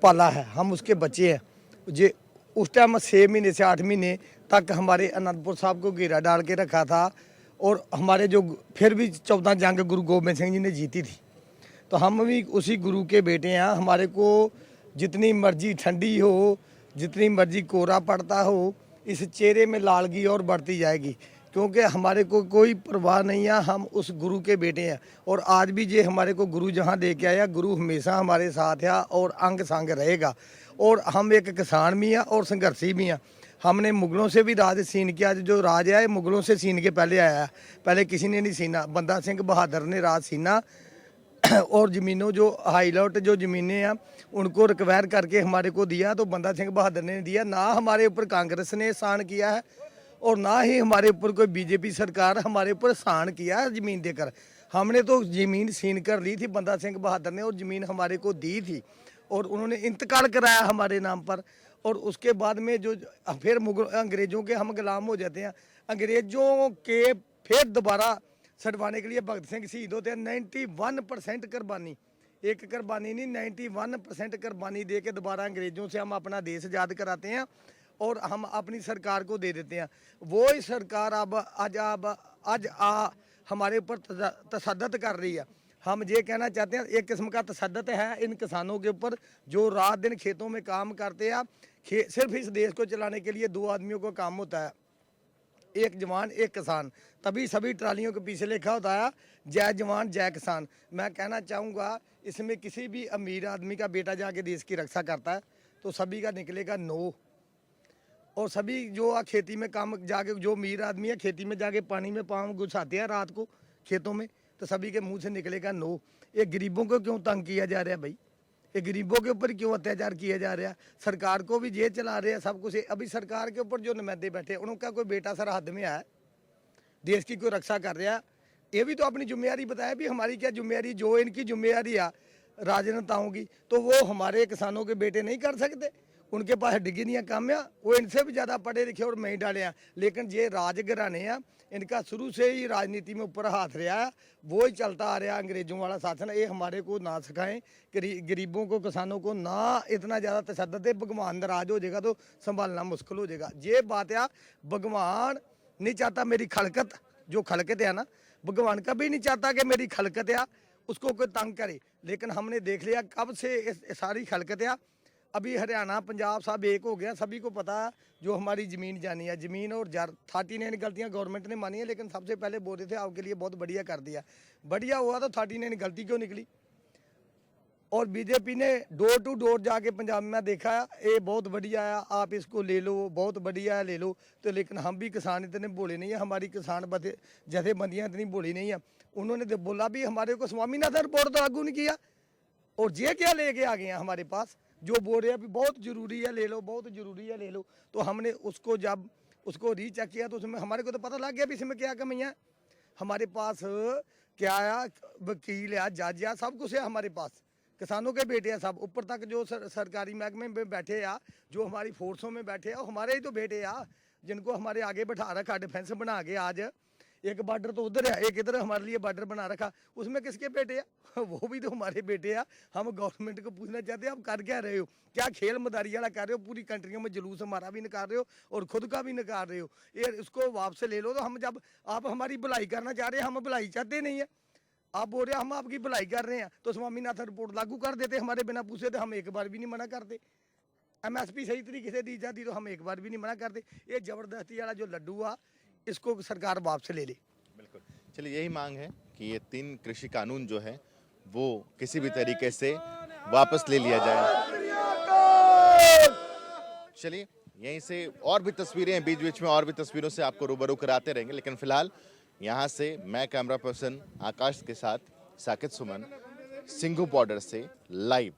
पाला है, हम उसके बच्चे हैं। जे उस टाइम 6 महीने से 8 महीने तक हमारे आनंदपुर साहब को घेरा डाल के रखा था और हमारे जो फिर भी 14 जंग गुरु गोबिंद सिंह जी ने जीती थी, तो हम भी उसी गुरु के बेटे हैं। हमारे को जितनी मर्जी ठंडी हो, जितनी मर्जी कोहरा पड़ता हो, इस चेहरे में लालगी और बढ़ती जाएगी, क्योंकि हमारे को कोई परवाह नहीं है, हम उस गुरु के बेटे हैं। और आज भी ये हमारे को गुरु जहाँ दे के आया, गुरु हमेशा हमारे साथ है और अंग संग रहेगा। और हम एक किसान भी हैं और संघर्षी भी हैं। हमने मुगलों से भी राज छीन के, आज जो राज है मुगलों से छीन के पहले आया है, पहले किसी ने नहीं छीना। बंदा सिंह बहादुर ने राज छीना और ज़मीनों जो हाईलॉट जो ज़मीनें हैं उनको रिक्वायर करके हमारे को दिया, तो बंदा सिंह बहादुर ने दिया। ना हमारे ऊपर कांग्रेस ने एहसान किया है और ना ही हमारे ऊपर कोई बीजेपी सरकार हमारे ऊपर एहसान किया है ज़मीन देकर। हमने तो ज़मीन छीन कर ली थी बंदा सिंह बहादुर ने, और ज़मीन हमारे को दी थी और उन्होंने इंतकाल कराया हमारे नाम पर। और उसके बाद में जो फिर मुगल अंग्रेज़ों के हम गुलाम हो जाते हैं, अंग्रेज़ों के फिर दोबारा छुड़वाने के लिए भगत सिंह शहीद होते हैं। 91% कुर्बानी, एक कुर्बानी नहीं 91% कुर्बानी दे के दोबारा अंग्रेज़ों से हम अपना देश आज़ाद कराते हैं और हम अपनी सरकार को दे देते हैं। वो ही सरकार अब आज हमारे ऊपर तशद्दुद कर रही है। हम ये कहना चाहते हैं, एक किस्म का तशद्दुद है इन किसानों के ऊपर जो रात दिन खेतों में काम करते हैं। सिर्फ इस देश को चलाने के लिए 2 आदमियों को काम होता है, एक जवान एक किसान, तभी सभी ट्रालियों के पीछे लिखा होता है जय जवान जय किसान। मैं कहना चाहूँगा इसमें किसी भी अमीर आदमी का बेटा जाके देश की रक्षा करता है तो सभी का निकलेगा नो, और सभी जो खेती में काम जाके, जो अमीर आदमी है खेती में जाके पानी में पाँव घुसाते हैं रात को खेतों में, तो सभी के मुंह से निकलेगा नो। ये गरीबों को क्यों तंग किया जा रहा है भाई, ये गरीबों के ऊपर क्यों अत्याचार किया जा रहा है? सरकार को भी ये चला रहे हैं सब कुछ। अभी सरकार के ऊपर जो नुमाइंदे बैठे उनका कोई बेटा सरहद में है, देश की कोई रक्षा कर रहा है, ये भी तो अपनी जिम्मेदारी बताया भी हमारी क्या जिम्मेदारी, जो इनकी जिम्मेदारी है राजनेताओं की, तो वो हमारे किसानों के बेटे नहीं कर सकते। उनके पास डिग्रियाँ कम है, वो इनसे भी ज़्यादा पढ़े लिखे और नहीं डाले हैं। लेकिन ये राजघराने हैं, इनका शुरू से ही राजनीति में ऊपर हाथ रहा है, वो ही चलता आ रहा है अंग्रेज़ों वाला शासन। ये हमारे को ना सिखाएं, गरीबों को किसानों को ना इतना ज़्यादा तशद्दुद है। भगवान नाराज हो जाएगा तो संभालना मुश्किल हो जाएगा। ये बात है, भगवान नहीं चाहता मेरी खलकत, जो खलकत है ना, भगवान कभी नहीं चाहता कि मेरी खलकत है उसको कोई तंग करे। लेकिन हमने देख लिया कब से सारी खलकत है। अभी हरियाणा पंजाब सब एक हो गया, सभी को पता है जो हमारी ज़मीन जानी है। ज़मीन और 39 गलतियाँ गवर्नमेंट ने मानी है, लेकिन सबसे पहले बोल रहे थे आपके लिए बहुत बढ़िया कर दिया। बढ़िया हुआ तो 39 गलती क्यों निकली? और बीजेपी ने डोर टू डोर जाके पंजाब में देखा है ये बहुत बढ़िया है, आप इसको ले लो, बहुत बढ़िया है, ले लो। तो लेकिन हम भी किसान इतने भोले नहीं है, हमारी किसान जथेबंदियाँ इतनी भोली नहीं है। उन्होंने तो बोला भी हमारे को स्वामीनाथन रिपोर्ट तो लागू नहीं किया, और ये क्या लेके आ गए हैं हमारे पास, जो बोल रहे हैं अभी बहुत ज़रूरी है ले लो, बहुत ज़रूरी है ले लो। तो हमने उसको जब उसको रीचेक किया तो उसमें हमारे को तो पता लग गया भी इसमें क्या कमियाँ है। हमारे पास क्या है, वकील है, जज है, सब कुछ है हमारे पास। किसानों के बेटे हैं सब, ऊपर तक जो सरकारी महकमे में बैठे हैं, जो हमारी फोर्सों में बैठे हैं, वो हमारे ही तो बेटे हैं, जिनको हमारे आगे बैठा रखा, डिफेंस बना के। आज एक बॉर्डर तो उधर है, एक इधर हमारे लिए बॉर्डर बना रखा, उसमें किसके बेटे हैं? वो भी तो हमारे बेटे हैं। हम गवर्नमेंट को पूछना चाहते हैं आप कर क्या रहे हो, क्या खेल मदारी वाला कर रहे हो? पूरी कंट्रियों में जुलूस हमारा भी निकाल रहे हो और खुद का भी निकाल रहे हो। ये इसको वापस ले लो। तो हम जब आप हमारी भलाई करना चाह रहे हैं, हम भलाई चाहते नहीं है, आप बोल रहे हैं हम आपकी भलाई कर रहे हैं, तो स्वामीनाथन रिपोर्ट लागू कर देते हमारे बिना पूछे, तो हम एक बार भी नहीं मना करते। MSP सही तरीके से दी जाती तो हम एक बार भी नहीं मना करते। ये जबरदस्ती वाला जो लड्डू आ, इसको सरकार वापस ले ले। बिल्कुल, चलिए यही मांग है कि ये 3 कृषि कानून जो है वो किसी भी तरीके से वापस ले लिया जाए। चलिए यहीं से और भी तस्वीरें हैं, बीच बीच में और भी तस्वीरों से आपको रूबरू कराते रहेंगे, लेकिन फिलहाल यहाँ से मैं कैमरा पर्सन आकाश के साथ साकिब सुमन, सिंघू बॉर्डर से लाइव।